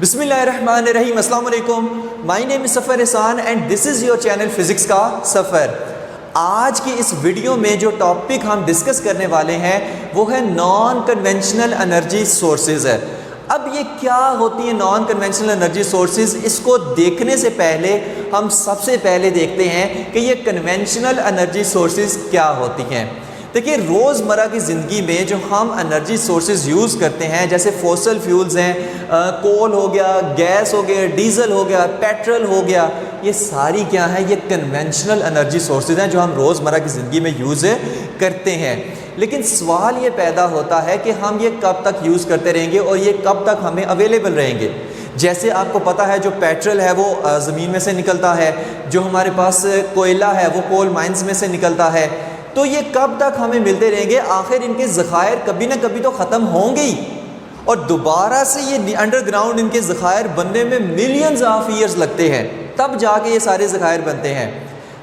बिस्मिल्लाहिर्रहमानिर्रहीम, अस्सलाम वालेकुम। माय नेम इज़ सफ़र एहसान and this is your channel physics का सफ़र। आज की इस वीडियो में जो टॉपिक हम डिस्कस करने वाले हैं वो है नॉन कन्वेंशनल एनर्जी सोर्सेज है। अब ये क्या होती है नॉन कन्वेंशनल एनर्जी सोर्सेज, इसको देखने से पहले हम सबसे पहले देखते हैं कि ये कन्वेंशनल एनर्जी सोर्सेज क्या होती हैं। देखिए, रोज़मर्रा की ज़िंदगी में जो हम एनर्जी सोर्सेज यूज़ करते हैं, जैसे फॉसिल फ्यूल्स हैं, कोल हो गया, गैस हो गया, डीजल हो गया, पेट्रोल हो गया, ये सारी क्या है, ये कन्वेंशनल एनर्जी सोर्सेज हैं जो हम रोज़मर्रा की ज़िंदगी में यूज़ करते हैं। लेकिन सवाल ये पैदा होता है कि हम ये कब तक यूज़ करते रहेंगे और ये कब तक हमें अवेलेबल रहेंगे। जैसे आपको पता है जो पेट्रोल है वो ज़मीन में से निकलता है, जो हमारे पास कोयला है वो कोल माइंस में से निकलता है, तो ये कब तक हमें मिलते रहेंगे। आखिर इनके ज़खायर कभी ना कभी तो ख़त्म होंगे ही, और दोबारा से ये अंडरग्राउंड इनके ज़खायर बनने में मिलियंस ऑफ ईयर्स लगते हैं, तब जाके ये सारे ज़खायर बनते हैं।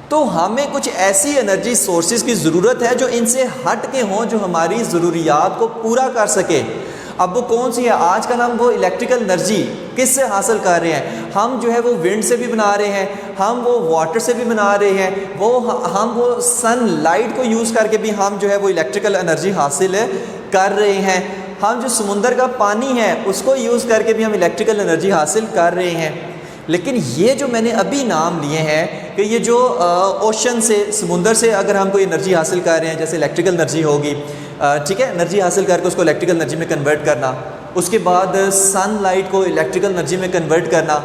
तो हमें कुछ ऐसी एनर्जी सोर्सेज की ज़रूरत है जो इनसे हट के हों, जो हमारी ज़रूरियात को पूरा कर सके। अब वो कौन सी है? आजकल हम वो इलेक्ट्रिकल एनर्जी किससे हासिल कर रहे हैं? हम जो है वो विंड से भी बना रहे हैं, हम वो वाटर से भी बना रहे हैं, हम वो सनलाइट को यूज़ करके भी हम जो है वो इलेक्ट्रिकल एनर्जी हासिल कर रहे हैं। हम जो समुंदर का पानी है उसको यूज़ करके भी हम इलेक्ट्रिकल एनर्जी हासिल कर रहे हैं। लेकिन ये जो मैंने अभी नाम लिए हैं कि ये जो ओशन से, समुंदर से अगर हम कोई एनर्जी हासिल कर रहे हैं, जैसे इलेक्ट्रिकल एनर्जी होगी, ठीक है, एनर्जी हासिल करके उसको इलेक्ट्रिकल एनर्जी में कन्वर्ट करना, उसके बाद सनलाइट को इलेक्ट्रिकल एनर्जी में कन्वर्ट करना,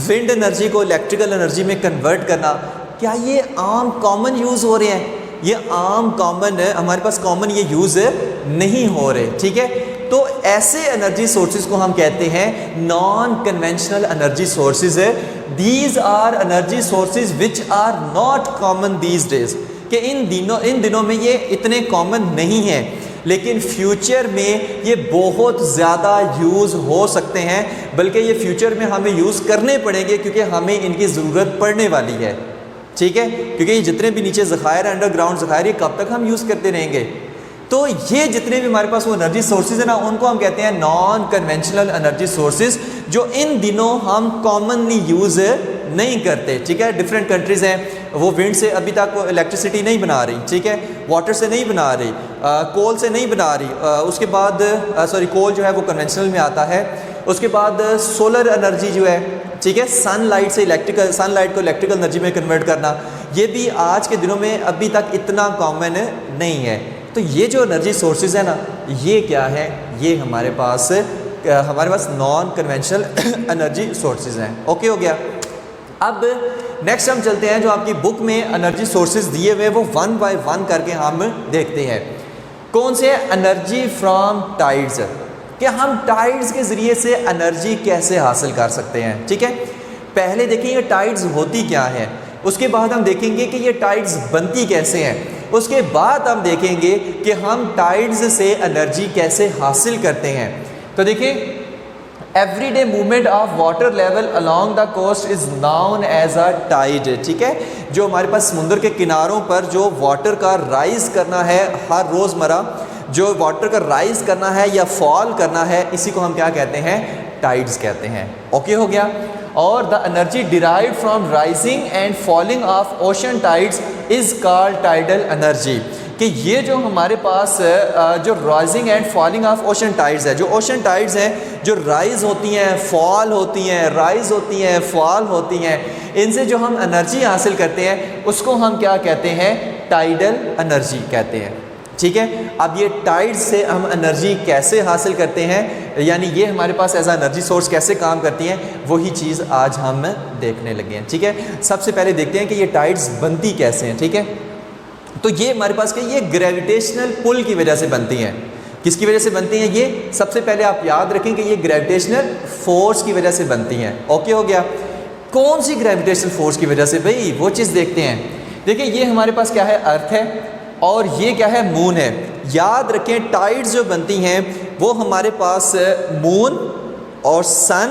विंड एनर्जी को इलेक्ट्रिकल एनर्जी में कन्वर्ट करना, क्या ये आम कॉमन यूज़ हो रहे हैं? ये आम कॉमन हमारे पास कॉमन ये यूज़ नहीं हो रहे, ठीक है। तो ऐसे एनर्जी सोर्सेज को हम कहते हैं नॉन कन्वेंशनल एनर्जी सोर्सेज है। These are energy sources which are not common these days, कि इन दिनों में ये इतने कॉमन नहीं हैं, लेकिन फ्यूचर में ये बहुत ज़्यादा यूज़ हो सकते हैं, बल्कि ये फ्यूचर में हमें यूज़ करने पड़ेंगे क्योंकि हमें इनकी ज़रूरत पड़ने वाली है, ठीक है। क्योंकि ये जितने भी नीचे ज़खायर, अंडरग्राउंड ज़खायर, ये कब तक हम यूज़ करते रहेंगे। तो ये जितने भी हमारे पास वो एनर्जी सोर्सेज है ना, उनको हम कहते हैं नॉन कन्वेंशनल एनर्जी सोर्सेज, जो इन दिनों हम कॉमनली यूज़ नहीं करते, ठीक है। डिफरेंट कंट्रीज़ हैं, वो विंड से अभी तक वो इलेक्ट्रिसिटी नहीं बना रही, ठीक है, वाटर से नहीं बना रही, कोल से नहीं बना रही, उसके बाद कोल जो है वो कन्वेंशनल में आता है। उसके बाद सोलर एनर्जी जो है, ठीक है, सनलाइट को इलेक्ट्रिकल एनर्जी में कन्वर्ट करना, ये भी आज के दिनों में अभी तक इतना कॉमन नहीं है। तो ये जो एनर्जी सोर्सेज है ना, ये क्या है, ये हमारे पास नॉन कन्वेंशनल एनर्जी सोर्सेज हैं। ओके हो गया। अब नेक्स्ट हम चलते हैं, जो आपकी बुक में एनर्जी सोर्सेज दिए हुए वो वन बाय वन करके हम देखते हैं। कौन से? एनर्जी फ्रॉम टाइड्स, कि हम टाइड्स के ज़रिए से एनर्जी कैसे हासिल कर सकते हैं, ठीक है। पहले देखेंगे टाइड्स होती क्या है, उसके बाद हम देखेंगे कि ये टाइड्स बनती कैसे हैं, उसके बाद हम देखेंगे कि हम टाइड्स से एनर्जी कैसे हासिल करते हैं। तो देखिए, everyday movement of water level along the coast is known as a tide, ठीक है। जो हमारे पास समुद्र के किनारों पर जो वाटर का राइज़ करना है, हर रोज़मर्रा जो वाटर का राइज़ करना है या फॉल करना है, इसी को हम क्या कहते हैं? टाइड्स कहते हैं। ओके हो गया। और the energy derived from rising and falling of ocean tides is called tidal energy, कि ये जो हमारे पास जो rising and falling of ocean tides है, जो ओशन टाइड्स हैं जो राइज़ होती हैं, फॉल होती हैं, राइज़ होती हैं, फॉल होती हैं, इनसे जो हम एनर्जी हासिल करते हैं उसको हम क्या कहते हैं? टाइडल एनर्जी कहते हैं, ठीक है। अब ये टाइड्स से हम एनर्जी कैसे हासिल करते हैं, यानी ये हमारे पास एज एनर्जी सोर्स कैसे काम करती हैं, वही चीज़ आज हम देखने लगे हैं, ठीक है। सबसे पहले देखते हैं कि ये टाइड्स बनती कैसे हैं, ठीक है। तो ये हमारे पास ये ग्रेविटेशनल पुल की वजह से बनती हैं। किसकी वजह से बनती हैं? ये सबसे पहले आप याद रखें कि ये ग्रेविटेशनल फोर्स की वजह से बनती हैं। ओके हो गया। कौन सी ग्रेविटेशनल फोर्स की वजह से? भाई वो चीज़ देखते हैं। देखिए, ये हमारे पास क्या है? अर्थ है, और ये क्या है? मून है। याद रखें, टाइड्स जो बनती हैं वो हमारे पास मून और सन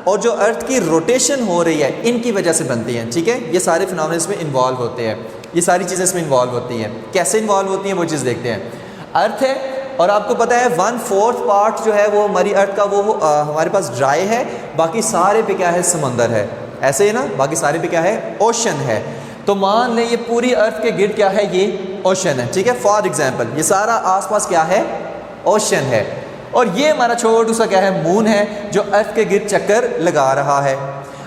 और जो अर्थ की रोटेशन हो रही है, इनकी वजह से बनती हैं, ठीक है। ये सारे फिनोमेना इसमें इन्वॉल्व होते हैं, ये सारी चीज़ें इसमें इन्वॉल्व होती हैं। कैसे इन्वॉल्व होती हैं वो चीज़ देखते हैं। अर्थ है, और आपको पता है 1/4 पार्ट जो है वो हमारी अर्थ का वो हमारे पास ड्राई है, बाकी सारे पे क्या है, समंदर है। ऐसे ही ना, बाकी सारे पे क्या है, ओशन है। तो मान लें ये पूरी अर्थ के गिर्द क्या है, ये ओशन है, ठीक है। फॉर एग्जांपल ये सारा आसपास क्या है, ओशन है, और ये हमारा छोटू सा क्या है, मून है, जो अर्थ के गिर्द चक्कर लगा रहा है।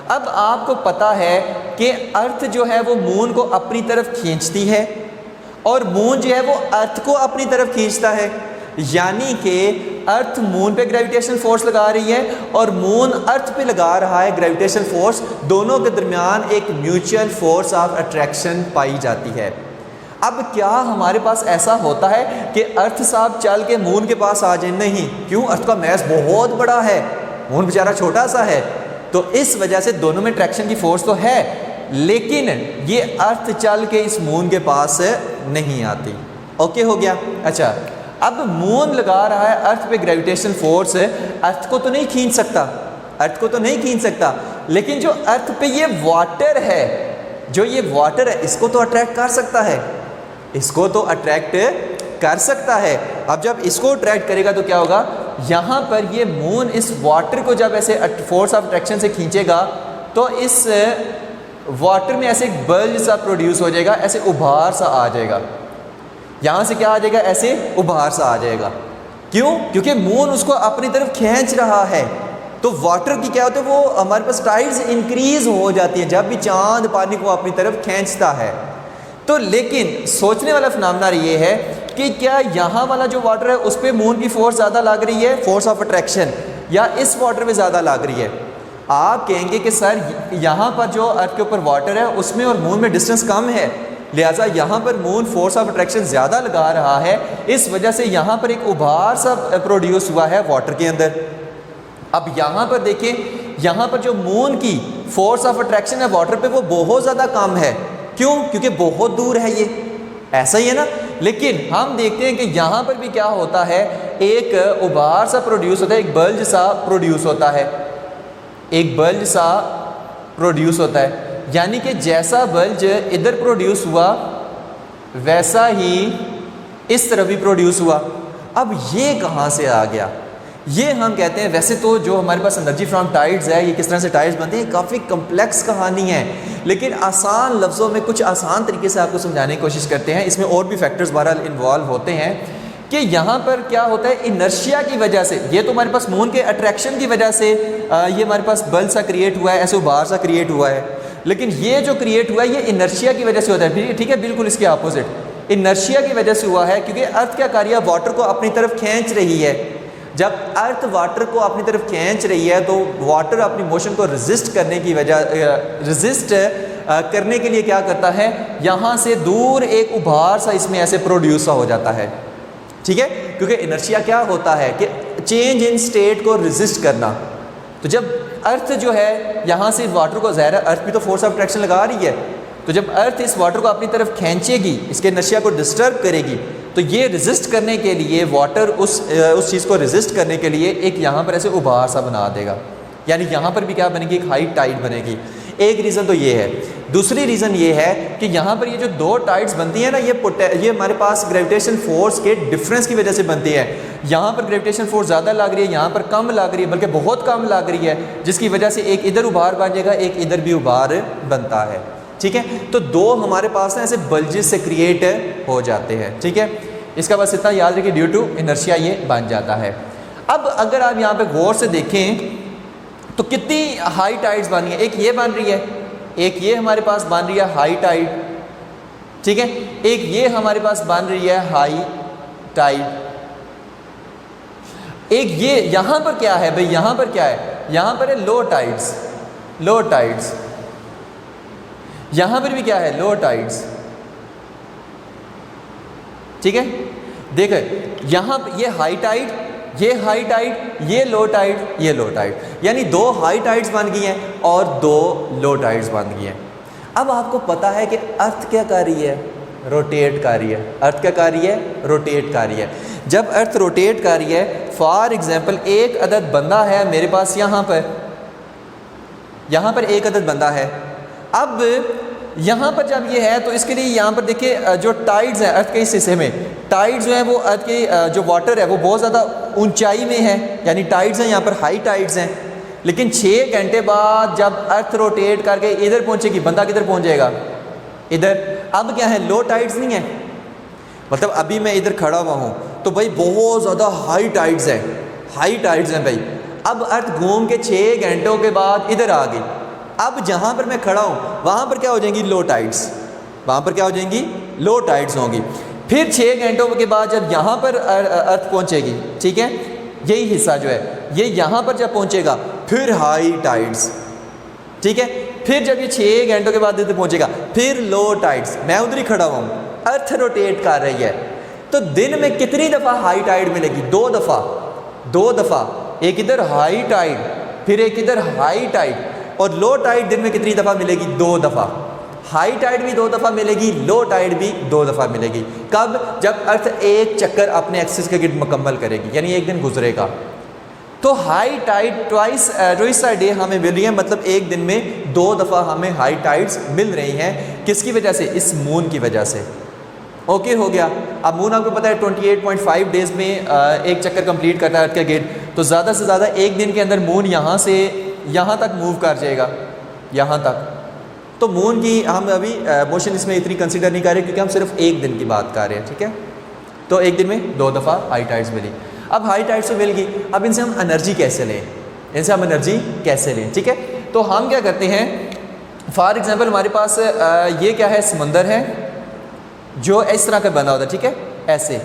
अब आपको पता है कि अर्थ जो है वो मून को अपनी तरफ खींचती है और मून जो है वो अर्थ को अपनी तरफ खींचता है, यानी कि अर्थ मून पे ग्रेविटेशन फोर्स लगा रही है और मून अर्थ पे लगा रहा है ग्रेविटेशन फोर्स। दोनों के दरमियान एक म्यूचुअल फोर्स ऑफ अट्रैक्शन पाई जाती है। अब क्या हमारे पास ऐसा होता है कि अर्थ साहब चल के मून के पास आ जाए? नहीं। क्यों? अर्थ का मैस बहुत बड़ा है, मून बेचारा छोटा सा है, तो इस वजह से दोनों में ट्रैक्शन की फोर्स तो है, लेकिन ये अर्थ चल के इस मून के पास नहीं आती। ओके हो गया। अच्छा, अब मून लगा रहा है अर्थ पे ग्रेविटेशन फोर्स, अर्थ को तो नहीं खींच सकता, अर्थ को तो नहीं खींच सकता, लेकिन जो अर्थ पे ये वाटर है, जो ये वाटर है, इसको तो अट्रैक्ट कर सकता है, इसको तो अट्रैक्ट कर सकता है। अब जब इसको अट्रैक्ट करेगा तो क्या होगा, यहाँ पर ये मून इस वाटर को जब ऐसे फोर्स ऑफ अट्रैक्शन से खींचेगा तो इस वाटर में ऐसे एक बल्ज सा प्रोड्यूस हो जाएगा, ऐसे उभार सा आ जाएगा। यहाँ से क्या आ जाएगा, ऐसे उभार सा आ जाएगा। क्यों? क्योंकि मून उसको अपनी तरफ खींच रहा है। तो वाटर की क्या होता है, वो हमारे पास टाइड्स इंक्रीज हो जाती है जब भी चांद पानी को अपनी तरफ खींचता है। तो लेकिन सोचने वाला फिनोमेना ये है कि क्या यहाँ वाला जो वाटर है उस पर मून की फोर्स ज़्यादा लग रही है, फोर्स ऑफ अट्रैक्शन, या इस वाटर में ज़्यादा लग रही है? आप कहेंगे कि सर यहाँ पर जो अर्थ के ऊपर वाटर है उसमें और मून में डिस्टेंस कम है, लिहाजा यहाँ पर मून फोर्स ऑफ अट्रैक्शन ज़्यादा लगा रहा है, इस वजह से यहाँ पर एक उभार सा प्रोड्यूस हुआ है वाटर के अंदर। अब यहाँ पर देखें, यहाँ पर जो मून की फोर्स ऑफ अट्रैक्शन है वाटर पे वो बहुत ज़्यादा कम है। क्यों? क्योंकि बहुत दूर है ये, ऐसा ही है ना। लेकिन हम देखते हैं कि यहाँ पर भी क्या होता है, एक उभार सा प्रोड्यूस होता है, एक बल्ज सा प्रोड्यूस होता है, एक बल्ज सा प्रोड्यूस होता है, यानी कि जैसा बल्ज इधर प्रोड्यूस हुआ वैसा ही इस तरफ भी प्रोड्यूस हुआ। अब ये कहाँ से आ गया? ये हम कहते हैं, वैसे तो जो हमारे पास एनर्जी फ्रॉम टाइड्स है, ये किस तरह से टाइड्स बनते हैं, काफ़ी कम्प्लेक्स कहानी है, लेकिन आसान लफ्ज़ों में कुछ आसान तरीके से आपको समझाने की कोशिश करते हैं। इसमें और भी फैक्टर्स बहरहाल इन्वॉल्व होते हैं कि यहाँ पर क्या होता है, इनर्शिया की वजह से, ये तो हमारे पास मून के अट्रैक्शन की वजह से ये हमारे पास बल्ब सा क्रिएट हुआ है, ऐसे उभार सा क्रिएट हुआ है, लेकिन ये जो क्रिएट हुआ है ये इनर्शिया की वजह से होता है। ठीक है, बिल्कुल इसके अपोजिट इनर्शिया की वजह से हुआ है, क्योंकि अर्थ क्या कर रही है, वाटर को अपनी तरफ खींच रही है। जब अर्थ वाटर को अपनी तरफ खींच रही है तो वाटर अपनी मोशन को रेजिस्ट करने की वजह करने के लिए क्या करता है, यहाँ से दूर एक उभार सा इसमें ऐसे प्रोड्यूस हो जाता है। ठीक है, क्योंकि इनर्शिया क्या होता है कि चेंज इन स्टेट को रेजिस्ट करना। तो जब अर्थ जो है यहाँ से वाटर को, ज़ाहिर है अर्थ भी तो फोर्स ऑफ अट्रैक्शन लगा रही है, तो जब अर्थ इस वाटर को अपनी तरफ खींचेगी, इसके इनर्शिया को डिस्टर्ब करेगी, तो ये रेजिस्ट करने के लिए वाटर उस चीज़ को रेजिस्ट करने के लिए एक यहाँ पर ऐसे उभार सा बना देगा, यानी यहाँ पर भी क्या बनेगी, एक हाई टाइड बनेगी। एक रीज़न तो ये है। दूसरी रीज़न ये है कि यहाँ पर ये जो दो टाइड्स बनती हैं ना, ये हमारे पास ग्रेविटेशन फोर्स के डिफरेंस की वजह से बनती है। यहाँ पर ग्रेविटेशन फोर्स ज़्यादा लग रही है, यहाँ पर कम लग रही है, बल्कि बहुत कम लग रही है, जिसकी वजह से एक इधर उभार बन जाएगा, एक इधर भी उभार बनता है। ठीक है, तो दो हमारे पास ना ऐसे बल्जेस से क्रिएट हो जाते हैं। ठीक है, इसका बस इतना याद रखिए, ड्यू टू इनर्शिया ये बन जाता है। अब अगर आप यहाँ पे गौर से देखें तो कितनी हाई टाइड्स बनी है, एक ये बन रही है, एक ये हमारे पास बन रही है हाई टाइड, ठीक है, एक ये हमारे पास बन रही है हाई टाइड, एक ये यहाँ पर क्या है भाई, यहाँ पर क्या है, यहाँ पर है लो टाइड्स, लो टाइड्स, यहाँ पर भी क्या है, लो टाइड्स। ठीक है, देखो यहाँ पर ये हाई टाइड, ये हाई टाइड, ये लो टाइड, ये लो टाइड, यानी दो हाई टाइड्स बन गई हैं और दो लो टाइड्स बन गई हैं। अब आपको पता है कि अर्थ क्या कर रही है, रोटेट कर रही है। अर्थ क्या कर रही है, रोटेट कर रही है। जब अर्थ रोटेट कर रही है, फॉर एग्जांपल एक अदद बंदा है मेरे पास यहाँ पर एक अदद बंदा है। अब यहाँ पर जब ये है तो इसके लिए यहाँ पर देखिए जो टाइड्स हैं अर्थ के इस हिस्से में, टाइड्स जो हैं वो अर्थ के जो वाटर है वो बहुत ज़्यादा ऊंचाई में है, यानी टाइड्स हैं यहाँ पर हाई टाइड्स हैं। लेकिन 6 घंटे बाद जब अर्थ रोटेट करके इधर पहुँचेगी, बंदा किधर पहुँच जाएगा, इधर। अब क्या है, लो टाइड्स नहीं है, मतलब अभी मैं इधर खड़ा हुआ हूँ तो भाई बहुत ज़्यादा हाई टाइड्स हैं, हाई टाइड्स हैं भाई। अब अर्थ घूम के 6 घंटों के बाद इधर आ गई। अब जहाँ पर मैं खड़ा हूँ वहाँ पर क्या हो जाएंगी, लो टाइड्स, वहाँ पर क्या हो जाएंगी, लो टाइड्स होंगी। फिर 6 घंटों के बाद जब यहाँ पर अर्थ पहुँचेगी, ठीक है, यही हिस्सा जो है ये यहाँ पर जब पहुँचेगा फिर हाई टाइड्स, ठीक है। फिर जब ये 6 घंटों के बाद इधर पहुँचेगा फिर लो टाइड्स, मैं उधर ही खड़ा हुआ हूँ, अर्थ रोटेट कर रही है। तो दिन में कितनी दफ़ा हाई टाइड मिलेगी, 2 दफ़ा, 2 दफ़ा, एक इधर हाई टाइड फिर एक इधर हाई टाइड। और लो टाइड दिन में कितनी दफ़ा मिलेगी, 2 दफ़ा। हाई टाइड भी 2 दफ़ा मिलेगी, लो टाइड भी 2 दफ़ा मिलेगी। कब, जब अर्थ एक चक्कर अपने एक्सिस के गिर्द मुकम्मल करेगी, यानी एक दिन गुजरेगा। तो high tide twice a day हमें मिल रही है, मतलब एक दिन में 2 दफ़ा हमें हाई टाइड्स मिल रही हैं। किसकी वजह से, इस मून की वजह से। ओके हो गया। अब मून आपको पता है 28.5 डेज़ में एक चक्कर कंप्लीट करता है अर्थ का गिर्द, तो ज़्यादा से ज़्यादा एक दिन के अंदर मून यहाँ से यहाँ तक मूव कर जाएगा, यहाँ तक। तो मून की हम अभी मोशन इसमें इतनी कंसीडर नहीं कर रहे क्योंकि हम सिर्फ एक दिन की बात कर रहे हैं, ठीक है। तो एक दिन में 2 दफ़ा हाई टाइड्स मिली। अब हाई टाइड्स तो मिल गई, अब इनसे हम एनर्जी कैसे लें, इनसे हम एनर्जी कैसे लें, ठीक है। तो हम क्या करते हैं, फॉर एग्ज़ाम्पल हमारे पास ये क्या है, समंदर है जो इस तरह का बना होता है, ठीक है, ऐसे।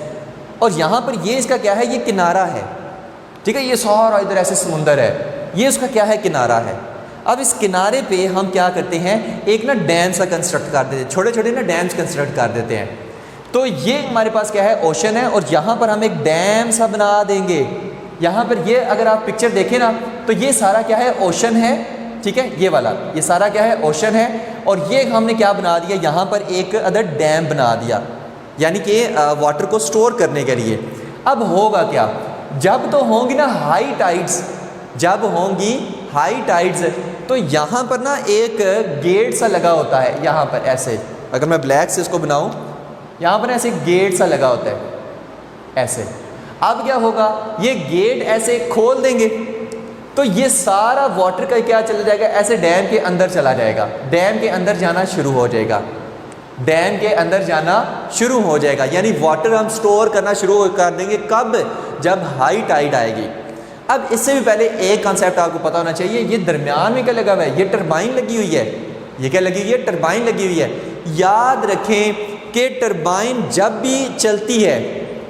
और यहाँ पर ये इसका क्या है, ये किनारा है, ठीक है, ये सारा इधर ऐसे समुंदर है, ये उसका क्या है, किनारा है। अब इस किनारे पे हम क्या करते हैं, एक ना डैम सा कंस्ट्रक्ट कर देते हैं, छोटे छोटे ना डैम्स कंस्ट्रक्ट कर देते हैं। तो ये हमारे पास क्या है, ओशन है, और यहाँ पर हम एक डैम सा बना देंगे। यहाँ पर ये अगर आप पिक्चर देखें ना तो ये सारा क्या है, ओशन है, ठीक है, ये वाला ये सारा क्या है, ओशन है। और ये हमने क्या बना दिया, यहाँ पर एक अदर डैम बना दिया, यानी कि वाटर को स्टोर करने के लिए। अब होगा क्या, जब तो होंगी ना हाई टाइड्स, जब होंगी हाई टाइड्स तो यहाँ पर ना एक गेट सा लगा होता है, यहाँ पर ऐसे, अगर मैं ब्लैक से इसको बनाऊँ, यहाँ पर ऐसे गेट सा लगा होता है ऐसे। अब क्या होगा, ये गेट ऐसे खोल देंगे तो ये सारा वाटर का क्या चला जाएगा, ऐसे डैम के अंदर चला जाएगा, डैम के अंदर जाना शुरू हो जाएगा, डैम के अंदर जाना शुरू हो जाएगा। यानी वाटर हम स्टोर करना शुरू कर देंगे, कब, जब हाई टाइड आएगी। अब इससे भी पहले एक कॉन्सेप्ट आपको पता होना चाहिए, ये दरमियान में क्या लगा हुआ है, ये टरबाइन लगी हुई है, ये क्या लगी हुई है, टरबाइन लगी हुई है। याद रखें कि टरबाइन जब भी चलती है,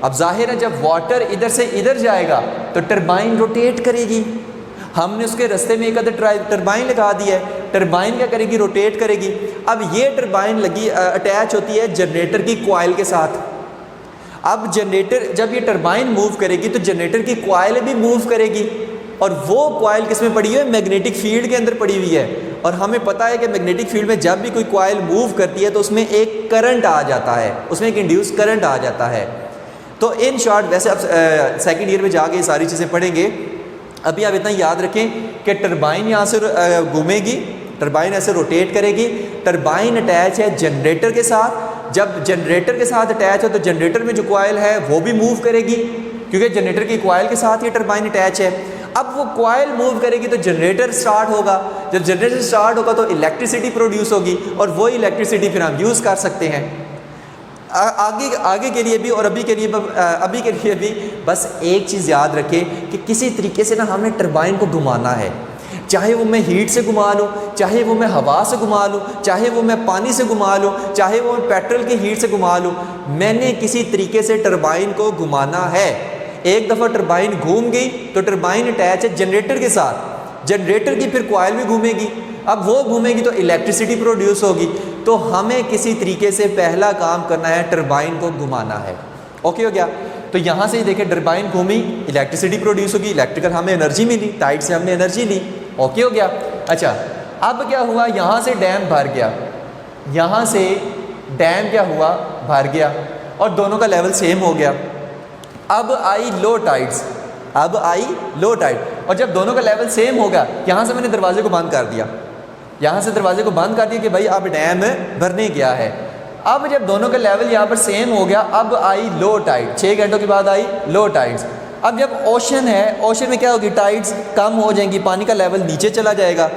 अब जाहिर है जब वाटर इधर से इधर जाएगा तो टरबाइन रोटेट करेगी। हमने उसके रास्ते में एक अदर टरबाइन लगा दी है, टरबाइन क्या करेगी, रोटेट करेगी। अब ये टरबाइन लगी अटैच होती है जनरेटर की कॉइल के साथ। अब जनरेटर जब ये टरबाइन मूव करेगी तो जनरेटर की कॉइल भी मूव करेगी, और वो कॉइल किस में पड़ी हुई है, मैग्नेटिक फील्ड के अंदर पड़ी हुई है। और हमें पता है कि मैग्नेटिक फील्ड में जब भी कोई कॉइल मूव करती है तो उसमें एक करंट आ जाता है, उसमें एक इंड्यूस करंट आ जाता है। तो इन शॉर्ट, वैसे अब सेकेंड ईयर में जाके ये सारी चीज़ें पढ़ेंगे, अभी आप इतना याद रखें कि टरबाइन यहाँ से घूमेगी, टरबाइन ऐसे रोटेट करेगी, टरबाइन अटैच है जनरेटर के साथ। जब जनरेटर के साथ अटैच है तो जनरेटर में जो कॉइल है वो भी मूव करेगी, क्योंकि जनरेटर की कॉइल के साथ ये टरबाइन अटैच है। अब वो कॉइल मूव करेगी तो जनरेटर स्टार्ट होगा, जब जनरेटर स्टार्ट होगा तो इलेक्ट्रिसिटी प्रोड्यूस होगी, और वो इलेक्ट्रिसिटी फिर हम यूज़ कर सकते हैं। आगे के लिए भी और अभी के लिए भी बस एक चीज़ याद रखें कि किसी तरीके से ना हमने टरबाइन को घुमाना है, चाहे वो मैं हीट से घुमा लूँ, चाहे वो मैं हवा से घुमा लूँ, चाहे वो मैं पानी से घुमा लूँ, चाहे वो मैं पेट्रोल की हीट से घुमा लूँ, मैंने किसी तरीके से टरबाइन को घुमाना है। एक दफ़ा टरबाइन घूम गई तो टरबाइन अटैच है जनरेटर के साथ, जनरेटर की फिर कॉइल भी घूमेगी, अब वो घूमेगी तो इलेक्ट्रिसिटी प्रोड्यूस होगी। तो हमें किसी तरीके से पहला काम करना है, टरबाइन को घुमाना है। ओके हो गया। तो यहाँ से देखें टरबाइन घूमी, इलेक्ट्रिसिटी प्रोड्यूस होगी, इलेक्ट्रिकल हमें एनर्जी मिली, टाइड से हमने एनर्जी ली। ओके हो गया। अच्छा, अब क्या हुआ, यहाँ से डैम भर गया, यहाँ से डैम क्या हुआ, भर गया, और दोनों का लेवल सेम हो गया। अब आई लो टाइड्स, अब आई लो टाइड, और जब दोनों का लेवल सेम होगा, यहाँ से मैंने दरवाजे को बंद कर दिया, यहाँ से दरवाजे को बंद कर दिया कि भाई अब डैम भरने गया है। अब जब दोनों का लेवल यहाँ पर सेम हो गया, अब आई लो टाइड, 6 घंटों के बाद आई लो टाइड्स। अब जब ओशन है, ओशन में क्या होगी, टाइड्स कम हो जाएंगी, पानी का लेवल नीचे चला जाएगा।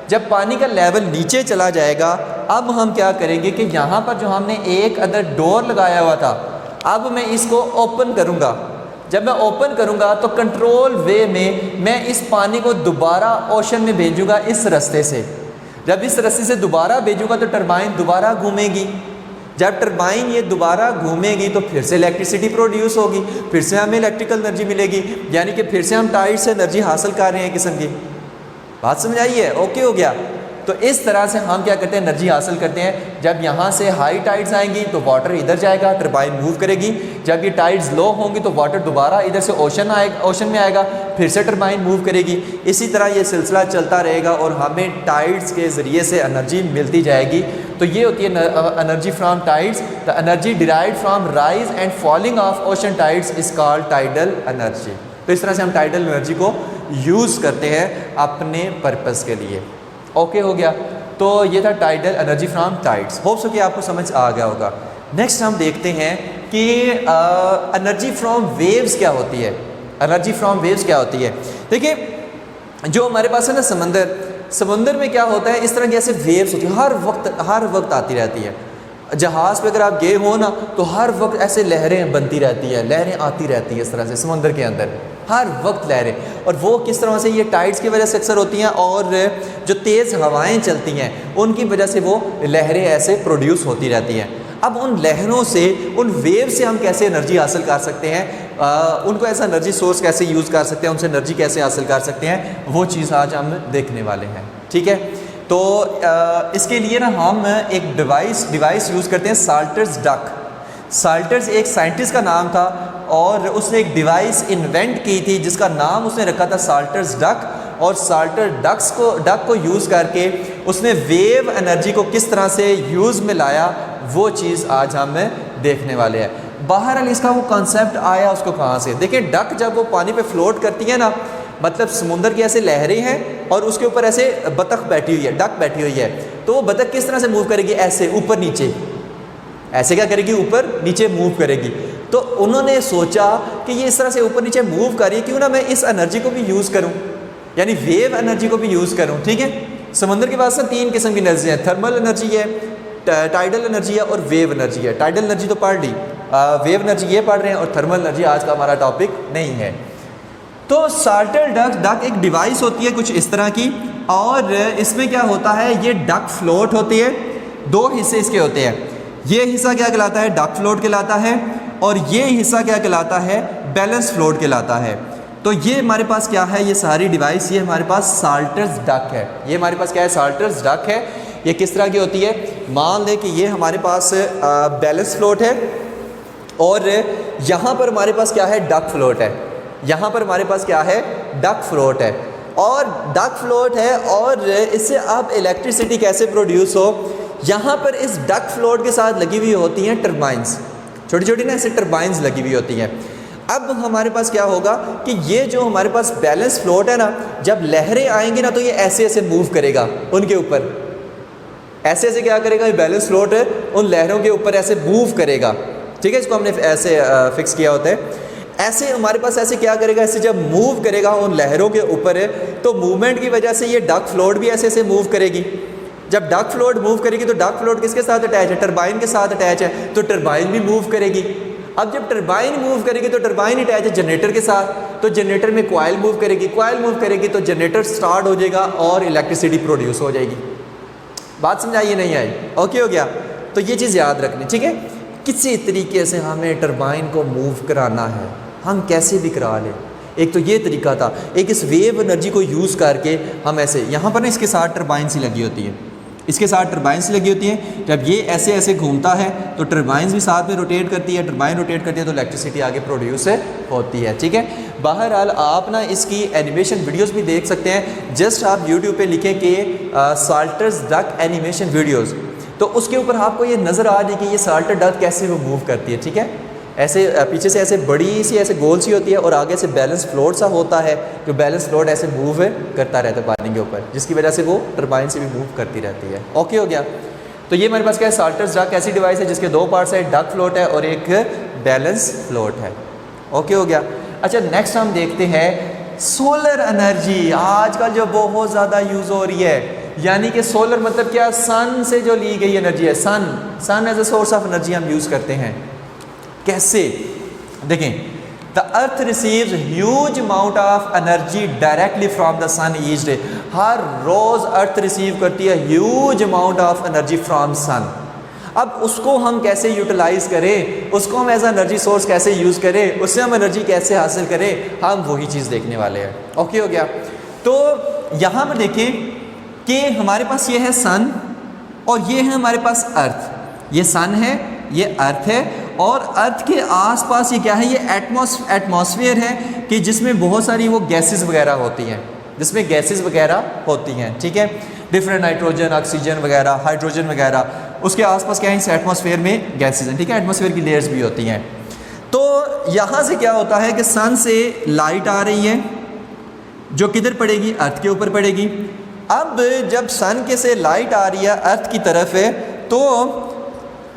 जब पानी का लेवल नीचे चला जाएगा, अब हम क्या करेंगे कि यहाँ पर जो हमने एक अदर डोर लगाया हुआ था, अब मैं इसको ओपन करूँगा। जब मैं ओपन करूँगा तो कंट्रोल वे में मैं इस पानी को दोबारा ओशन में भेजूँगा इस रास्ते से। जब इस रास्ते से दोबारा भेजूँगा तो टरबाइन दोबारा घूमेगी। जब टरबाइन ये दोबारा घूमेगी तो फिर से इलेक्ट्रिसिटी प्रोड्यूस होगी, फिर से हमें इलेक्ट्रिकल एनर्जी मिलेगी, यानी कि फिर से हम टाइड से एनर्जी हासिल कर रहे हैं किस्म की। बात समझ आई है? ओके हो गया। तो इस तरह से हम क्या करते हैं, एनर्जी हासिल करते हैं। जब यहाँ से हाई टाइड्स आएंगी तो वाटर इधर जाएगा, टरबाइन मूव करेगी। जब ये टाइड्स लो होंगी तो वाटर दोबारा इधर से ओशन में आएगा, फिर से टरबाइन मूव करेगी। इसी तरह ये सिलसिला चलता रहेगा और हमें टाइड्स के ज़रिए से एनर्जी मिलती जाएगी। तो ये होती है energy from tides. The energy derived from rise and falling of ocean tides is called tidal energy. तो इस तरह से हम टाइडल एनर्जी को यूज़ करते हैं अपने पर्पज़ के लिए। ओके हो गया। तो ये था tidal energy from tides. Hope so कि आपको समझ आ गया होगा। नेक्स्ट हम देखते हैं कि एनर्जी फ्रॉम वेव्स क्या होती है। एनर्जी फ्रॉम वेव्स क्या होती है? देखिए, जो हमारे पास है ना समुंदर में क्या होता है, इस तरह की ऐसे वेव्स होती है, हर वक्त आती रहती है। जहाज़ पे अगर आप गए हो ना तो हर वक्त ऐसे लहरें बनती रहती है, लहरें आती रहती है इस तरह से समुंदर के अंदर, हर वक्त लहरें। और वो किस तरह से, ये टाइड्स की वजह से अक्सर होती हैं और जो तेज़ हवाएं चलती हैं उनकी वजह से वो लहरें ऐसे प्रोड्यूस होती रहती हैं। अब उन लहरों से, उन वेव से हम कैसे एनर्जी हासिल कर सकते हैं, उनको ऐसा एनर्जी सोर्स कैसे यूज़ कर सकते हैं, उनसे एनर्जी कैसे हासिल कर सकते हैं, वो चीज़ आज हम देखने वाले हैं। ठीक है, तो इसके लिए ना हम एक डिवाइस यूज़ करते हैं, साल्टर्स डक। साल्टर्स एक साइंटिस्ट का नाम था और उसने एक डिवाइस इन्वेंट की थी जिसका नाम उसने रखा था साल्टर्स डक। और साल्टर डक को यूज़ करके उसने वेव एनर्जी को किस तरह से यूज़ में लाया, वो चीज़ आज हम देखने वाले हैं। बहरहाल इसका वो कॉन्सेप्ट आया उसको कहाँ से? देखिए, डक जब वो पानी पे फ्लोट करती है ना, मतलब समुंदर की ऐसे लहरें हैं और उसके ऊपर ऐसे बतख बैठी हुई है, डक बैठी हुई है, तो वो बतख किस तरह से मूव करेगी? ऐसे ऊपर नीचे, ऐसे क्या करेगी? ऊपर नीचे मूव करेगी। तो उन्होंने सोचा कि ये इस तरह से ऊपर नीचे मूव कर रही है, क्यों ना मैं इस एनर्जी को भी यूज़ करूँ, यानी वेव एनर्जी को भी यूज़ करूँ। ठीक है, समंदर के पास ना 3 किस्म की एनर्जी है, थर्मल एनर्जी है, टाइडल एनर्जी है और वेव एनर्जी है। टाइडल एनर्जी तो पढ़ ली, वेव एनर्जी ये पढ़ रहे हैं और थर्मल एनर्जी आज का हमारा टॉपिक नहीं है। तो साल्टर डक एक डिवाइस होती है कुछ इस तरह की, और इसमें क्या होता है, ये डक फ्लोट होती है। 2 हिस्से इसके होते हैं, ये हिस्सा क्या कहलाता है? डक फ्लोट कहलाता है, और ये हिस्सा क्या कहलाता है? बैलेंस फ्लोट कहलाता है। तो ये हमारे पास क्या है, ये सारी डिवाइस, ये हमारे पास साल्टर्स डक है। ये हमारे पास क्या है? साल्टर्स डक है। ये किस तरह की होती है? मान लें कि ये हमारे पास बैलेंस फ्लोट है और यहाँ पर हमारे पास क्या है? डक फ्लोट है। यहाँ पर हमारे पास क्या है? डक फ्लोट है। और डक फ्लोट है और इससे अब इलेक्ट्रिसिटी कैसे प्रोड्यूस हो, यहाँ पर इस डक फ्लोट के साथ लगी हुई होती हैं टर्बाइंस, छोटी छोटी ना ऐसे टर्बाइंस लगी हुई होती हैं। अब हमारे पास क्या होगा कि ये जो हमारे पास बैलेंस फ्लोट है ना, जब लहरें आएंगी ना तो ये ऐसे ऐसे मूव करेगा उनके ऊपर, ऐसे ऐसे क्या करेगा? ये बैलेंस फ्लोट है उन लहरों के ऊपर ऐसे मूव करेगा। ठीक है, इसको हमने ऐसे फिक्स किया होता है। ऐसे हमारे पास ऐसे क्या करेगा? ऐसे जब मूव करेगा उन लहरों के ऊपर है तो मूवमेंट की वजह से ये डक फ्लोट भी ऐसे ऐसे मूव करेगी। जब डक फ्लोट मूव करेगी तो डक फ्लोट किसके साथ अटैच है? टरबाइन के साथ अटैच है, तो टरबाइन भी मूव करेगी। अब जब टरबाइन मूव करेगी तो टरबाइन अटैच है जनरेटर के साथ, तो जनरेटर में कॉइल मूव करेगी, कॉइल मूव करेगी तो जनरेटर स्टार्ट हो जाएगा और इलेक्ट्रिसिटी प्रोड्यूस हो जाएगी। बात समझाइए नहीं आई? ओके हो गया। तो ये चीज़ याद रखनी, ठीक है। किसी तरीके से हमें टरबाइन को मूव कराना है, हम कैसे भी करा लें। एक तो ये तरीका था, एक इस वेव एनर्जी को यूज़ करके हम ऐसे, यहाँ पर ना इसके साथ टरबाइन सी लगी होती है, इसके साथ टरबाइंस लगी होती हैं। जब ये ऐसे ऐसे घूमता है तो टरबाइंस भी साथ में रोटेट करती है, टरबाइन रोटेट करती है तो इलेक्ट्रिसिटी आगे प्रोड्यूस होती है। ठीक है, बहरहाल आप ना इसकी एनिमेशन वीडियोस भी देख सकते हैं। जस्ट आप यूट्यूब पे लिखें कि साल्टर्स डक एनिमेशन वीडियोस, तो उसके ऊपर आपको ये नज़र आ जाए कि ये साल्टर डक कैसे वो मूव करती है। ठीक है, ऐसे पीछे से ऐसे बड़ी सी ऐसे गोल सी होती है और आगे से बैलेंस फ्लोट सा होता है, जो बैलेंस फ्लोट ऐसे मूव करता रहता है पानी के ऊपर, जिसकी वजह से वो टरबाइन से भी मूव करती रहती है। ओके हो गया। तो ये हमारे पास क्या है, साल्टर्स डक ऐसी डिवाइस है जिसके दो पार्ट्स है, डक फ्लोट है और एक बैलेंस फ्लोट है। ओके हो गया। अच्छा नेक्स्ट हम देखते हैं सोलर एनर्जी, आजकल जो बहुत ज़्यादा यूज़ हो रही है। यानी कि सोलर मतलब क्या, सन से जो ली गई एनर्जी है, sun as a source of energy हम यूज़ करते हैं। कैसे देखें, the earth receives huge amount of energy directly from the sun each day. हर रोज़ अर्थ रिसीव करती है huge amount of energy from sun. अब उसको हम कैसे यूटिलाइज करें, उसको हम एज एनर्जी सोर्स कैसे यूज़ करें, उससे हम एनर्जी कैसे हासिल करें, हम वही चीज़ देखने वाले हैं। ओके हो गया। तो यहाँ पर देखें कि हमारे पास ये है सन और ये है हमारे पास अर्थ। ये सन है, ये अर्थ है और अर्थ के आसपास ये क्या है, ये एटमॉस्फेयर है कि जिसमें बहुत सारी वो गैसेस वगैरह होती हैं, जिसमें गैसेस वगैरह होती हैं। ठीक है, डिफरेंट नाइट्रोजन, ऑक्सीजन वगैरह, हाइड्रोजन वगैरह, उसके आसपास क्या है, इस एटमॉस्फेयर में गैसेस हैं। ठीक है, एटमॉस्फेयर की लेयर्स भी होती हैं। तो यहाँ से क्या होता है कि सन से लाइट आ रही है जो किधर पड़ेगी, अर्थ के ऊपर पड़ेगी। अब जब सन के से लाइट आ रही है अर्थ की तरफ है, तो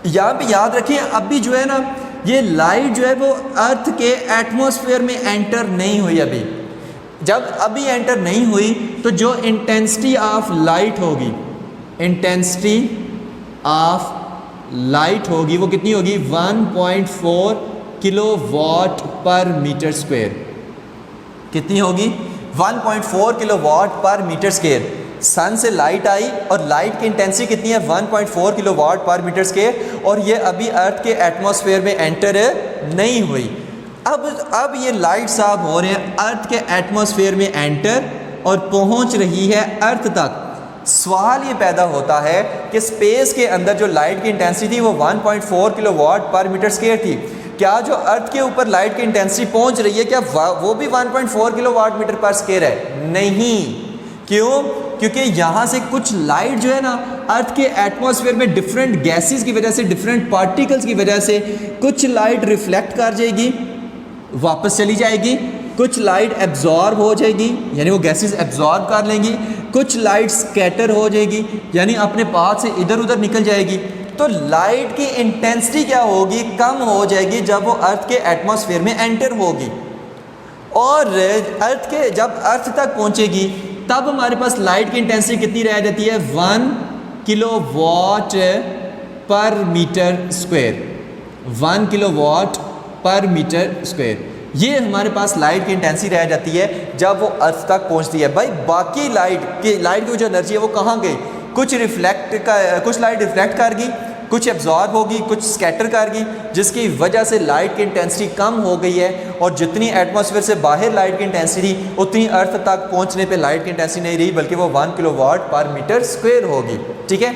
यहाँ पे याद रखिए अभी जो है ना, ये लाइट जो है वो अर्थ के एटमॉस्फेयर में एंटर नहीं हुई। अभी जब अभी एंटर नहीं हुई तो जो इंटेंसिटी ऑफ लाइट होगी, इंटेंसिटी ऑफ लाइट होगी वो कितनी होगी, 1.4 किलोवाट पर मीटर स्क्वायर। कितनी होगी, 1.4 किलोवाट पर मीटर स्क्वायर। सन से लाइट आई और लाइट की इंटेंसिटी कितनी है, 1.4 किलोवाट पर मीटर स्क्वायर, और ये अभी अर्थ के एटमॉस्फेयर में एंटर नहीं हुई। अब ये लाइट साहब हो रहे हैं अर्थ के एटमॉस्फेयर में एंटर और पहुंच रही है अर्थ तक। सवाल ये पैदा होता है कि स्पेस के अंदर जो लाइट की इंटेंसिटी थी वो 1.4 किलोवाट पर मीटर स्क्वायर थी। क्या जो अर्थ के ऊपर लाइट की इंटेंसिटी पहुंच रही है, क्या वो भी 1.4 किलोवाट मीटर पर स्क्वायर है? नहीं। क्यों? क्योंकि यहाँ से कुछ लाइट जो है ना अर्थ के एटमॉस्फेयर में डिफरेंट गैसेस की वजह से, डिफरेंट पार्टिकल्स की वजह से कुछ लाइट रिफ्लेक्ट कर जाएगी, वापस चली जाएगी, कुछ लाइट एब्जॉर्ब हो जाएगी यानी वो गैसेस एब्जॉर्ब कर लेंगी, कुछ लाइट स्कैटर हो जाएगी यानी अपने पाथ से इधर उधर निकल जाएगी। तो लाइट की इंटेंसिटी क्या होगी, कम हो जाएगी जब वो अर्थ के एटमॉस्फेयर में एंटर होगी। और जब अर्थ तक पहुंचेगी तब हमारे पास लाइट की इंटेंसिटी कितनी रह जाती है, 1 किलोवाट पर मीटर स्क्वायर। 1 किलोवाट पर मीटर स्क्वायर ये हमारे पास लाइट की इंटेंसिटी रह जाती है जब वो अर्थ तक पहुंचती है। भाई बाकी लाइट की जो एनर्जी है वो कहाँ गई, कुछ लाइट रिफ्लेक्ट कर गई, कुछ एब्जॉर्ब होगी, कुछ स्कैटर कर गई, जिसकी वजह से लाइट की इंटेंसिटी कम हो गई है। और जितनी एटमॉस्फेयर से बाहर लाइट की इंटेंसिटी उतनी अर्थ तक पहुंचने पे लाइट की इंटेंसिटी नहीं रही, बल्कि वो 1 किलोवाट पर मीटर स्क्वायर होगी। ठीक है,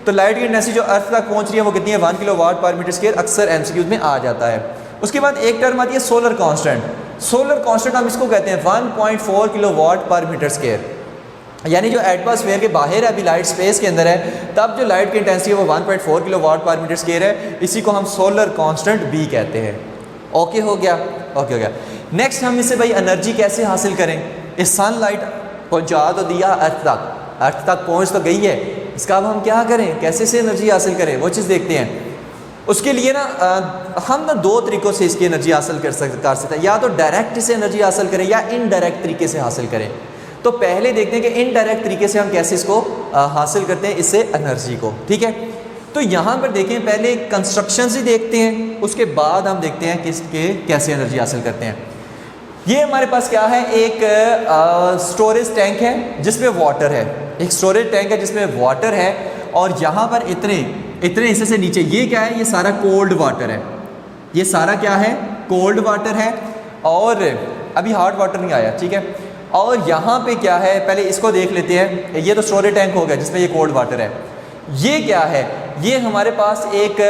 तो लाइट की इंटेंसिटी जो अर्थ तक पहुंच रही है वो कितनी है, 1 किलोवाट पर मीटर स्क्वायर। अक्सर एमसीक्यूज में आ जाता है। उसके बाद एक टर्म आती है सोलर कांस्टेंट। सोलर कांस्टेंट हम इसको कहते हैं 1.4 किलोवाट पर मीटर स्क्वायर। यानी जो एटमॉस्फेयर के बाहर है, अभी लाइट स्पेस के अंदर है, तब जो लाइट की इंटेंसिटी है वो 1.4 किलोवाट पर मीटर स्क्वायर है। इसी को हम सोलर कांस्टेंट भी कहते हैं। ओके हो गया, ओके हो गया। नेक्स्ट हम इससे भाई एनर्जी कैसे हासिल करें। इस सनलाइट पहुंचा तो दिया अर्थ तक पहुंच तो गई है, इसका अब हम क्या करें, कैसे से एनर्जी हासिल करें, वो चीज़ देखते हैं। उसके लिए ना हम ना दो तरीक़ों से इसकी एनर्जी हासिल कर सकते हैं। या तो डायरेक्ट से एनर्जी हासिल करें या इनडायरेक्ट तरीके से हासिल करें। तो पहले देखते हैं कि इनडायरेक्ट तरीके से हम कैसे इसको हासिल करते हैं, इससे एनर्जी को। ठीक है, तो यहाँ पर देखें, पहले कंस्ट्रक्शन ही देखते हैं, उसके बाद हम देखते हैं कि इसके कैसे एनर्जी हासिल करते हैं। ये हमारे पास क्या है, एक स्टोरेज टैंक है जिसमें वाटर है। एक स्टोरेज टैंक है जिसमें वाटर है और यहाँ पर इतने हिस्से से नीचे ये क्या है, ये सारा कोल्ड वाटर है। ये सारा क्या है, कोल्ड वाटर है और अभी हॉट वाटर नहीं आया। ठीक है, और यहाँ पे क्या है, पहले इसको देख लेते हैं। ये तो स्टोरेज टैंक हो गया जिसमें ये कोल्ड वाटर है। ये क्या है, ये हमारे पास एक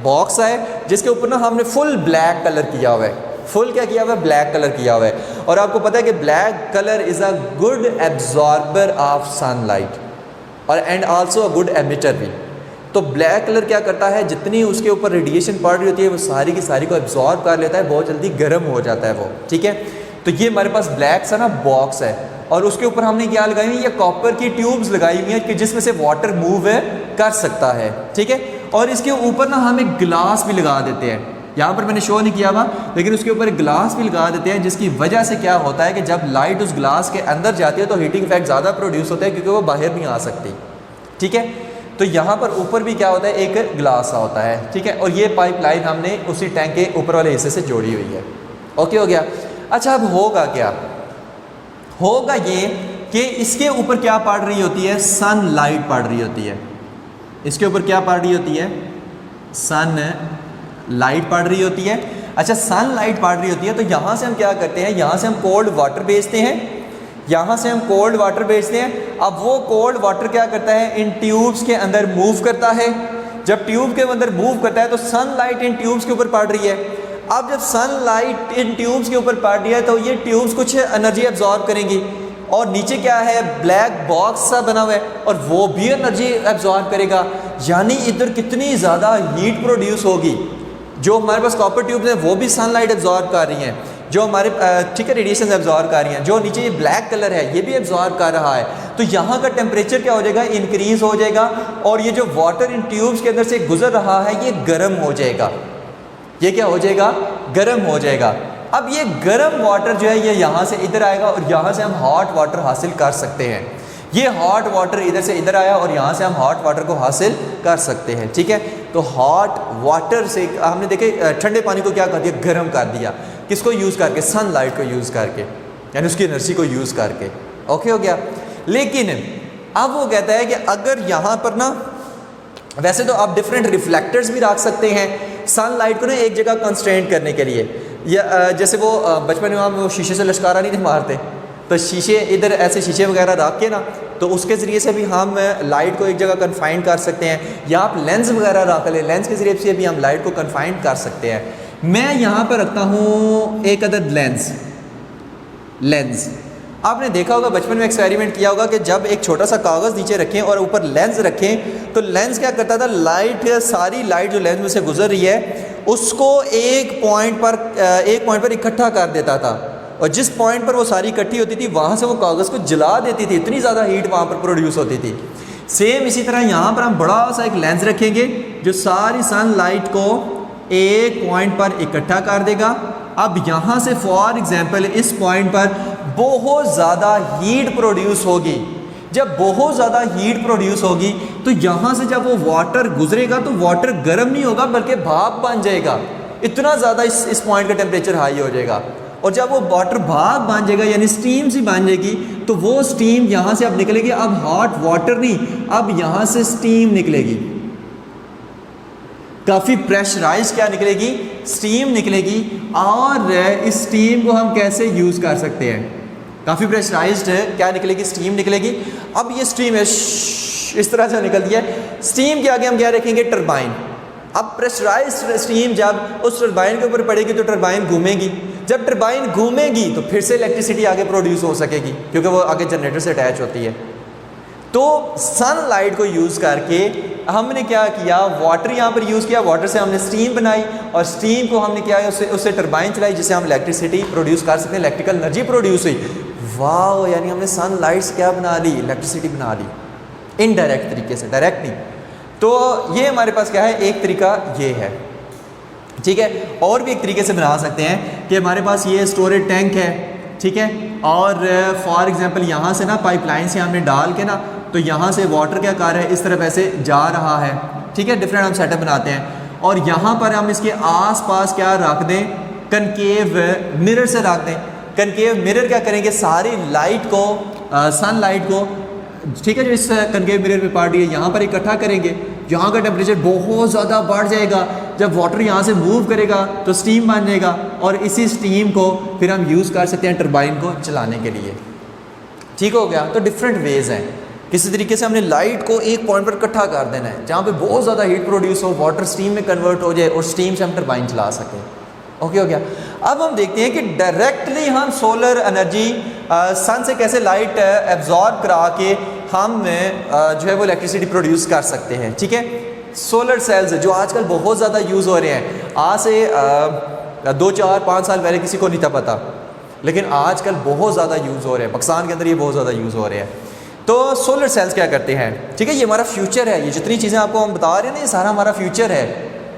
बॉक्स है जिसके ऊपर ना हमने फुल ब्लैक कलर किया हुआ है। फुल क्या किया हुआ है, ब्लैक कलर किया हुआ है। और आपको पता है कि black colour is a good absorber of sunlight और and also a good emitter भी। तो ब्लैक कलर क्या करता है, जितनी उसके ऊपर रेडिएशन पड़ रही होती है वो सारी की सारी को एब्जॉर्ब कर लेता है, बहुत जल्दी गर्म हो जाता है वो, ठीक है। तो ये हमारे पास ब्लैक सा ना बॉक्स है और उसके ऊपर हमने क्या लगाई हुई है, ये कॉपर की ट्यूब्स लगाई हुई हैं कि जिसमें से वाटर मूव कर सकता है, ठीक है। और इसके ऊपर ना हम एक गिलास भी लगा देते हैं, यहाँ पर मैंने शो नहीं किया हुआ, लेकिन उसके ऊपर एक गिलास भी लगा देते हैं, जिसकी वजह से क्या होता है कि जब लाइट उस गिलास के अंदर जाती है तो हीटिंग इफेक्ट ज़्यादा प्रोड्यूस होता है क्योंकि वो बाहर नहीं आ सकती, ठीक है। तो यहाँ पर ऊपर भी क्या होता है, एक गिलास सा होता है, ठीक है। और ये पाइपलाइन हमने उसी टैंक के ऊपर वाले हिस्से से जोड़ी हुई है, ओके हो गया। अच्छा, अब होगा क्या, होगा ये कि इसके ऊपर क्या पड़ रही होती है, सन लाइट पड़ रही होती है, इसके ऊपर क्या पड़ रही होती है, सन लाइट पड़ रही होती है। अच्छा, सन लाइट पड़ रही होती है तो यहाँ से हम क्या करते हैं, यहाँ से हम कोल्ड वाटर भेजते हैं, यहाँ से हम कोल्ड वाटर भेजते हैं। अब वो कोल्ड वाटर क्या करता है, इन ट्यूब्स के अंदर मूव करता है। जब ट्यूब के अंदर मूव करता है तो सन लाइट इन ट्यूब्स के ऊपर पड़ रही है। अब जब सन लाइट इन ट्यूब्स के ऊपर पड़ रही है तो ये ट्यूब्स कुछ एनर्जी एब्जॉर्ब करेंगी और नीचे क्या है, ब्लैक बॉक्स सा बना हुआ है और वो भी एनर्जी एब्जॉर्ब करेगा। यानी इधर कितनी ज़्यादा हीट प्रोड्यूस होगी। जो हमारे पास कॉपर ट्यूब्स हैं वो भी सनलाइट एब्जॉर्ब कर रही हैं, जो हमारे ठीक है रेडिएशन एब्जॉर्ब कर रही हैं, जो नीचे ये ब्लैक कलर है ये भी एब्जॉर्ब कर रहा है। तो यहाँ का टेम्परेचर क्या हो जाएगा, इंक्रीज हो जाएगा और ये जो वाटर इन ट्यूब्स के अंदर से गुजर रहा है ये गर्म हो जाएगा। ये क्या हो जाएगा, गर्म हो जाएगा। अब ये गर्म वाटर जो है ये यहाँ से इधर आएगा और यहाँ से हम हॉट वाटर हासिल कर सकते हैं। ये हॉट वाटर इधर से इधर आया और यहाँ से हम हॉट वाटर को हासिल कर सकते हैं, ठीक है। तो हॉट वाटर से हमने देखे ठंडे पानी को क्या कर दिया, गर्म कर दिया, किसको यूज़ करके, सनलाइट को यूज़ करके, यानी उसकी एनर्जी को यूज़ करके, ओके हो गया। लेकिन अब वो कहता है कि अगर यहाँ पर ना, वैसे तो आप डिफरेंट रिफ्लेक्टर्स भी रख सकते हैं सनलाइट को ना एक जगह कंस्ट्रेंट करने के लिए, या जैसे वो बचपन में हम वो शीशे से लश्कारा नहीं थे मारते, तो शीशे इधर ऐसे शीशे वगैरह रख के ना, तो उसके ज़रिए से भी हम लाइट को एक जगह कन्फाइन कर सकते हैं, या आप लेंस वगैरह रख लें, लेंस के ज़रिए से भी हम लाइट को कन्फाइन कर सकते हैं। मैं यहाँ पर रखता हूँ एक अदर लेंस। आपने देखा होगा, बचपन में एक्सपेरिमेंट किया होगा कि जब एक छोटा सा कागज़ नीचे रखें और ऊपर लेंस रखें तो लेंस क्या करता था, लाइट, सारी लाइट जो लेंस में से गुजर रही है उसको एक पॉइंट पर इकट्ठा कर देता था, और जिस पॉइंट पर वो सारी इकट्ठी होती थी वहाँ से वो कागज़ को जला देती थी, इतनी ज़्यादा हीट वहाँ पर प्रोड्यूस होती थी। सेम इसी तरह यहाँ पर हम बड़ा सा एक लेंस रखेंगे जो सारी सन लाइट को एक पॉइंट पर इकट्ठा कर देगा। अब यहाँ से फॉर एग्जांपल इस पॉइंट पर बहुत ज़्यादा हीट प्रोड्यूस होगी। जब बहुत ज़्यादा हीट प्रोड्यूस होगी तो यहाँ से जब वो वाटर गुजरेगा तो वाटर गर्म नहीं होगा बल्कि भाप बन जाएगा, इतना ज़्यादा इस पॉइंट का टेम्परेचर हाई हो जाएगा। और जब वो वाटर भाप बन जाएगा यानी स्टीम सी बन जाएगी तो वो स्टीम यहाँ से अब निकलेगी, अब हॉट वाटर नहीं, अब यहाँ से स्टीम निकलेगी, काफ़ी प्रेशराइज क्या निकलेगी, स्टीम निकलेगी। और इस स्टीम को हम कैसे यूज़ कर सकते हैं, काफ़ी प्रेशराइज्ड है, क्या निकलेगी, स्टीम निकलेगी। अब ये स्टीम है इस तरह से निकलती है, स्टीम के आगे हम क्या रखेंगे, टरबाइन। अब प्रेशराइज्ड स्टीम जब उस टरबाइन के ऊपर पड़ेगी तो टरबाइन घूमेगी, जब टरबाइन घूमेगी तो फिर से इलेक्ट्रिसिटी आगे प्रोड्यूस हो सकेगी क्योंकि वो आगे जनरेटर से अटैच होती है। तो सनलाइट को यूज़ करके हमने क्या किया, वाटर यहाँ पर यूज़ किया, वाटर से हमने स्टीम बनाई और स्टीम को हमने क्या है उससे टरबाइन चलाई जिससे हम इलेक्ट्रिसिटी प्रोड्यूस कर सकते हैं, इलेक्ट्रिकल एनर्जी प्रोड्यूस हुई। वाह, यानी हमने सनलाइट से क्या बना ली, इलेक्ट्रिसिटी बना ली, इनडायरेक्ट तरीके से, डायरेक्ट नहीं। तो ये हमारे पास क्या है, एक तरीका ये है, ठीक है। और भी एक तरीके से बना सकते हैं कि हमारे पास ये स्टोरेज टैंक है, ठीक है, और फॉर एग्जांपल यहाँ से ना पाइपलाइन से हमने डाल के ना, तो यहाँ से वाटर क्या कर रहा है, इस तरफ ऐसे जा रहा है, ठीक है, डिफरेंट हम सेटअप बनाते हैं। और यहाँ पर हम इसके आसपास क्या रख दें, कनकेव मिरर से रख दें। कनकेव मिरर क्या करेंगे, सारी लाइट को, सनलाइट को, ठीक है, जो इस कनकेव मिरर पे पड़ रही है यहाँ पर इकट्ठा करेंगे। यहाँ का टेम्परेचर बहुत ज़्यादा बढ़ जाएगा, जब वाटर यहाँ से मूव करेगा तो स्टीम बन जाएगा और इसी स्टीम को फिर हम यूज़ कर सकते हैं टरबाइन को चलाने के लिए, ठीक हो गया। तो डिफरेंट वेज़ हैं, किसी तरीके से हमने लाइट को एक पॉइंट पर इकट्ठा कर देना है जहाँ पे बहुत ज़्यादा हीट प्रोड्यूस हो, वाटर स्टीम में कन्वर्ट हो जाए और स्टीम से हम टरबाइन चला सकें, ओके हो गया। अब हम देखते हैं कि डायरेक्टली हम सोलर एनर्जी सन से कैसे लाइट एब्जॉर्ब करा के हम जो है वो इलेक्ट्रिसिटी प्रोड्यूस कर सकते हैं, ठीक है। सोलर सेल्स जो आजकल बहुत ज़्यादा यूज़ हो रहे हैं, आज से 2 4 5 साल पहले किसी को नहीं था पता, लेकिन आजकल बहुत ज़्यादा यूज़ हो रहे हैं, पाकिस्तान के अंदर ये बहुत ज़्यादा यूज़ हो रहे हैं। तो सोलर सेल्स क्या करते हैं, ठीक है, ये हमारा फ्यूचर है, ये जितनी चीज़ें आपको हम बता रहे हैं ना, ये सारा हमारा फ्यूचर है,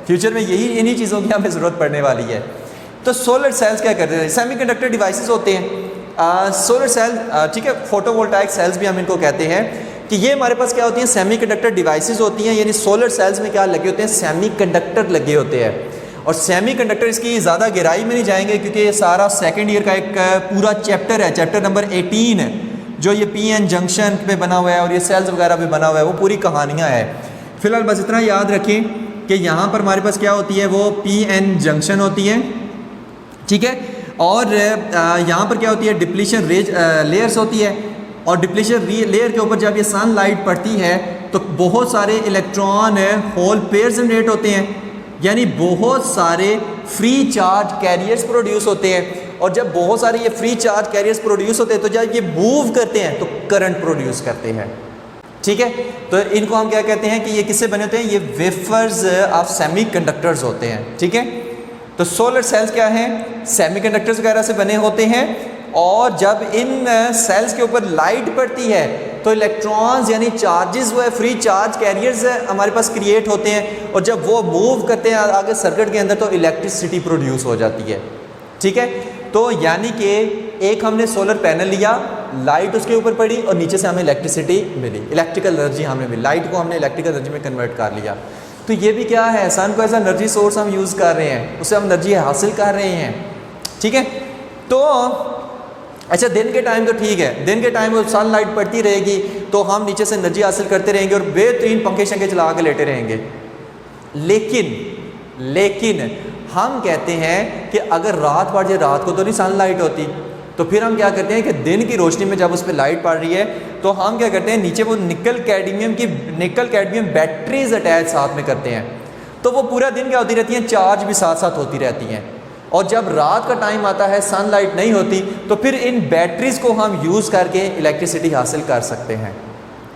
फ्यूचर में यही इन्हीं चीज़ों की हमें ज़रूरत पड़ने वाली है। तो सोलर सेल्स क्या करते हैं, सेमीकंडक्टर डिवाइसेस होते हैं सोलर सेल, ठीक है, फोटोवोल्टाइक सेल्स भी हम इनको कहते हैं, कि ये हमारे पास क्या होती हैं, सेमीकंडक्टर डिवाइसेस होती हैं, यानी सोलर सेल्स में क्या लगे होते हैं, सेमीकंडक्टर लगे होते हैं। और सेमीकंडक्टर, इसकी ज़्यादा गहराई में नहीं जाएंगे क्योंकि ये सारा सेकेंड ईयर का एक पूरा चैप्टर है, चैप्टर नंबर 18 जो ये PN जंक्शन पे बना हुआ है और ये सेल्स वगैरह पे बना हुआ है, वो पूरी कहानियाँ हैं। फिलहाल बस इतना याद रखें कि यहाँ पर हमारे पास क्या होती है, वो PN जंक्शन होती है, ठीक है, और यहाँ पर क्या होती है, डिप्लीशन लेयर्स होती है, और डिप्लीशन लेयर के ऊपर जब ये सनलाइट पड़ती है तो बहुत सारे इलेक्ट्रॉन होल पेयर जनरेट होते हैं, यानी बहुत सारे फ्री चार्ज कैरियर्स प्रोड्यूस होते हैं। और जब बहुत सारे ये फ्री चार्ज कैरियर्स प्रोड्यूस होते हैं तो जब ये मूव करते हैं तो करंट प्रोड्यूस करते हैं, ठीक है। तो इनको हम क्या कहते हैं कि ये किससे बने होते हैं, ये वेफर्स ऑफ सेमीकंडक्टर्स होते हैं, ठीक है। तो सोलर सेल्स क्या हैं, सेमीकंडक्टर्स वगैरह से बने होते हैं, और जब इन सेल्स के ऊपर लाइट पड़ती है तो इलेक्ट्रॉन्स यानी चार्जेस वो है, फ्री चार्ज कैरियर्स हमारे पास क्रिएट होते हैं, और जब वो मूव करते हैं आगे सर्किट के अंदर तो इलेक्ट्रिसिटी प्रोड्यूस हो जाती है, ठीक है। तो यानी कि एक हमने सोलर पैनल लिया, लाइट उसके ऊपर पड़ी और नीचे से हमें इलेक्ट्रिसिटी मिली, इलेक्ट्रिकल एनर्जी हमें मिली, लाइट को हमने इलेक्ट्रिकल एनर्जी में कन्वर्ट कर लिया। तो ये भी क्या है, सन को ऐसा एनर्जी सोर्स हम यूज़ कर रहे हैं, उससे हम एनर्जी हासिल कर रहे हैं, ठीक है। तो अच्छा, दिन के टाइम तो ठीक है, दिन के टाइम सनलाइट पड़ती रहेगी तो हम नीचे से एनर्जी हासिल करते रहेंगे और बेहतरीन पंखे शंखे चला के लेटे रहेंगे। लेकिन हम कहते हैं कि अगर रात पड़ जाए, रात को तो नहीं सनलाइट होती, तो फिर हम क्या करते हैं कि दिन की रोशनी में जब उस पर लाइट पड़ रही है तो हम क्या करते हैं, नीचे वो निकल कैडमियम बैटरीज अटैच साथ में करते हैं, तो वो पूरा दिन क्या होती रहती हैं, चार्ज भी साथ साथ होती रहती हैं। और जब रात का टाइम आता है, सनलाइट नहीं होती, तो फिर इन बैटरीज़ को हम यूज़ करके इलेक्ट्रिसिटी हासिल कर सकते हैं।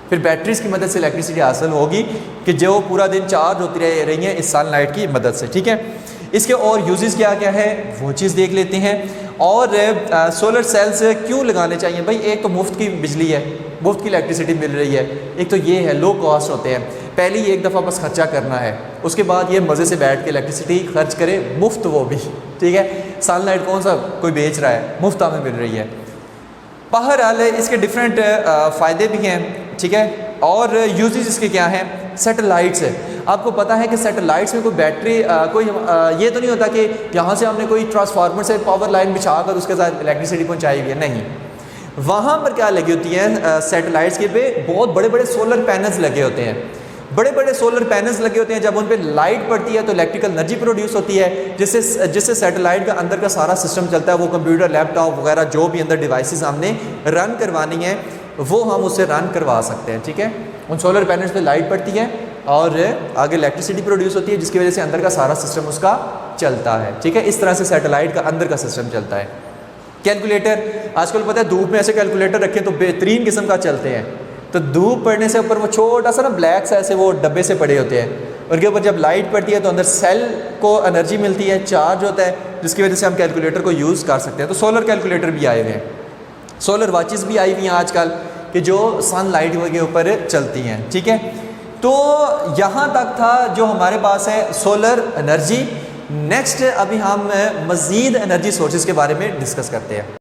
फिर बैटरीज़ की मदद से इलेक्ट्रिसिटी हासिल होगी कि जो पूरा दिन चार्ज होती रही हैं इस सनलाइट की मदद से, ठीक है। इसके और यूजेस क्या क्या है वो चीज़ देख लेते हैं। और सोलर सेल्स क्यों लगाने चाहिए भाई, एक तो मुफ्त की बिजली है, मुफ्त की इलेक्ट्रिसिटी मिल रही है, एक तो ये है लो कॉस्ट होते हैं, पहले ही एक दफ़ा बस खर्चा करना है, उसके बाद ये मज़े से बैठ के इलेक्ट्रिसिटी खर्च करे, मुफ्त वो भी, ठीक है। सनलाइट कौन सा कोई बेच रहा है, मुफ्त हमें मिल रही है। बहरहाल इसके डिफरेंट फ़ायदे भी हैं, ठीक है। और यूजेस इसके क्या हैं, सैटेलाइट्स है, आपको पता है कि सैटेलाइट्स में कोई बैटरी ये तो नहीं होता कि यहाँ से हमने कोई ट्रांसफार्मर से पावर लाइन बिछा कर उसके साथ इलेक्ट्रिसिटी पहुँचाई हुई है, नहीं। वहाँ पर क्या लगी होती है, सैटेलाइट्स के पे बहुत बड़े बड़े सोलर पैनल्स लगे होते हैं, बड़े बड़े सोलर पैनल्स लगे होते हैं। जब उन पर लाइट पड़ती है तो इलेक्ट्रिकल एनर्जी प्रोड्यूस होती है, जिससे सैटेलाइट का अंदर का सारा सिस्टम चलता है, वो कंप्यूटर, लैपटॉप वगैरह जो भी अंदर डिवाइसेस हमने रन करवानी है वो हम उससे रन करवा सकते हैं, ठीक है। उन सोलर पैनल्स पे लाइट पड़ती है और आगे इलेक्ट्रिसिटी प्रोड्यूस होती है, जिसकी वजह से अंदर का सारा सिस्टम उसका चलता है, ठीक है। इस तरह से सैटेलाइट का अंदर का सिस्टम चलता है। कैलकुलेटर, आजकल पता है धूप में ऐसे कैलकुलेटर रखें तो बेहतरीन किस्म का चलते हैं, तो धूप पड़ने से ऊपर वो छोटा सा ना ब्लैक सा ऐसे वो डब्बे से पड़े होते हैं, उनके ऊपर जब लाइट पड़ती है तो अंदर सेल को एनर्जी मिलती है, चार्ज होता है, जिसकी वजह से हम कैलकुलेटर को यूज़ कर सकते हैं। तो सोलर कैलकुलेटर भी आए हुए हैं, सोलर वॉचेस भी आई हुई हैं आजकल कि जो सनलाइट के ऊपर चलती हैं, ठीक है। तो यहाँ तक था जो हमारे पास है सोलर एनर्जी। नेक्स्ट अभी हम मज़ीद एनर्जी सोर्सेज के बारे में डिस्कस करते हैं।